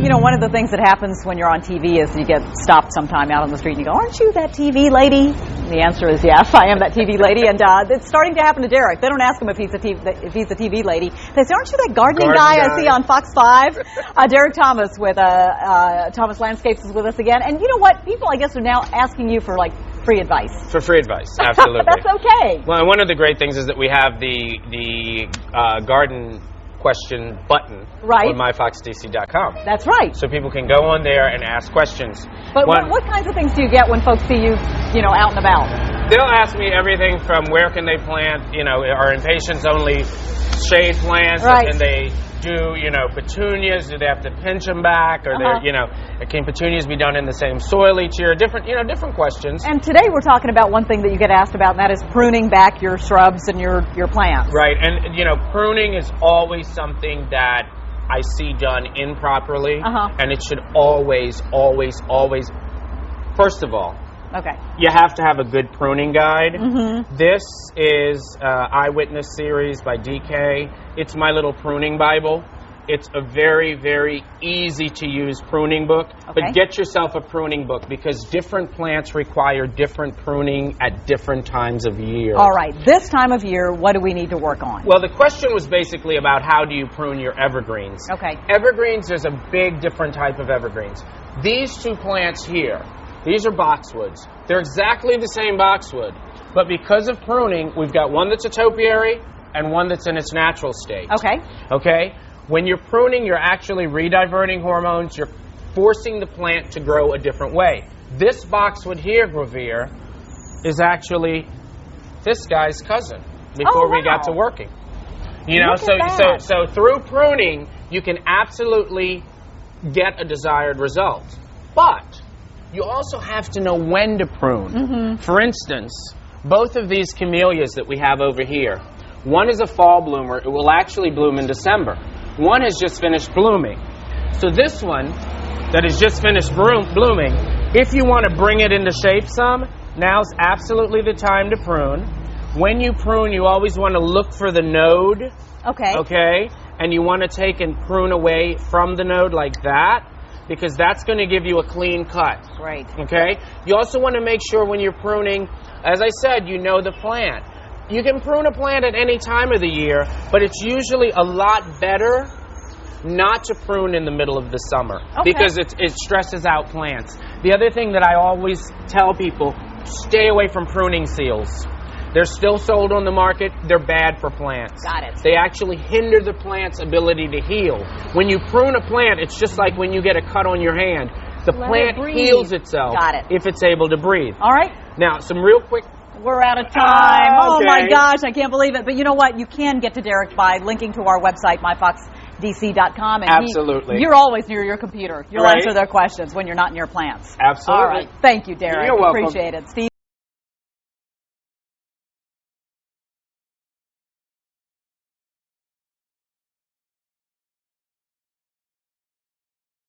You know, one of the things that happens when you're on TV is you get stopped sometime out on the street and you go, aren't you that TV lady? And the answer is yes, I am that TV lady. And it's starting to happen to Derek. They don't ask him if he's a TV lady. They say, aren't you that gardening guy I see on Fox5? Derek Thomas with Thomas Landscapes is with us again. And you know what? People, I guess, are now asking you for, like, free advice. For free advice, absolutely. That's okay. Well, one of the great things is that we have the garden question button on myfoxdc.com. That's right. So people can go on there and ask questions. But what kinds of things do you get when folks see you, out and about? They'll ask me everything from where can they plant, are impatiens only shade plants, right. And they do, petunias, do they have to pinch them back, or can petunias be done in the same soil each year? Different questions. And today we're talking about one thing that you get asked about, and that is pruning back your shrubs and your plants. Right, and pruning is always something that I see done improperly, and it should always, first of all, you have to have a good pruning guide. This is Eyewitness Series by DK. It's my little pruning Bible. It's a very, very easy to use pruning book. But get yourself a pruning book because different plants require different pruning at different times of year. All right. This time of year, what do we need to work on? Well, the question was basically about how do you prune your evergreens. Evergreens, there's a big different type of evergreens. These two plants here, these are boxwoods. They're exactly the same boxwood, but because of pruning, we've got one that's a topiary and one that's in its natural state. Okay? When you're pruning, you're actually rediverting hormones. You're forcing the plant to grow a different way. This boxwood here, Gravier, is actually this guy's cousin before we got to working. So through pruning, you can absolutely get a desired result. But you also have to know when to prune. For instance, both of these camellias that we have over here, one is a fall bloomer. It will actually bloom in December. One has just finished blooming. So this one that has just finished blooming, if you want to bring it into shape some, now's absolutely the time to prune. When you prune, you always want to look for the node. Okay? And you want to take and prune away from the node like that, because that's going to give you a clean cut. Right. Okay? You also want to make sure when you're pruning, as I said, you know the plant. You can prune a plant at any time of the year, but it's usually a lot better not to prune in the middle of the summer because it stresses out plants. The other thing that I always tell people, stay away from pruning seals. They're still sold on the market. They're bad for plants. Got it. They actually hinder the plant's ability to heal. When you prune a plant, it's just like when you get a cut on your hand. The plant heals itself if it's able to breathe. All right. Now, some real quick... We're out of time. Oh, my gosh, I can't believe it. But you know what? You can get to Derek by linking to our website, myfoxdc.com. And absolutely. You're always near your computer. You'll answer their questions when you're not near plants. Absolutely. All right. Thank you, Derek. You're welcome. Appreciate it. Steve.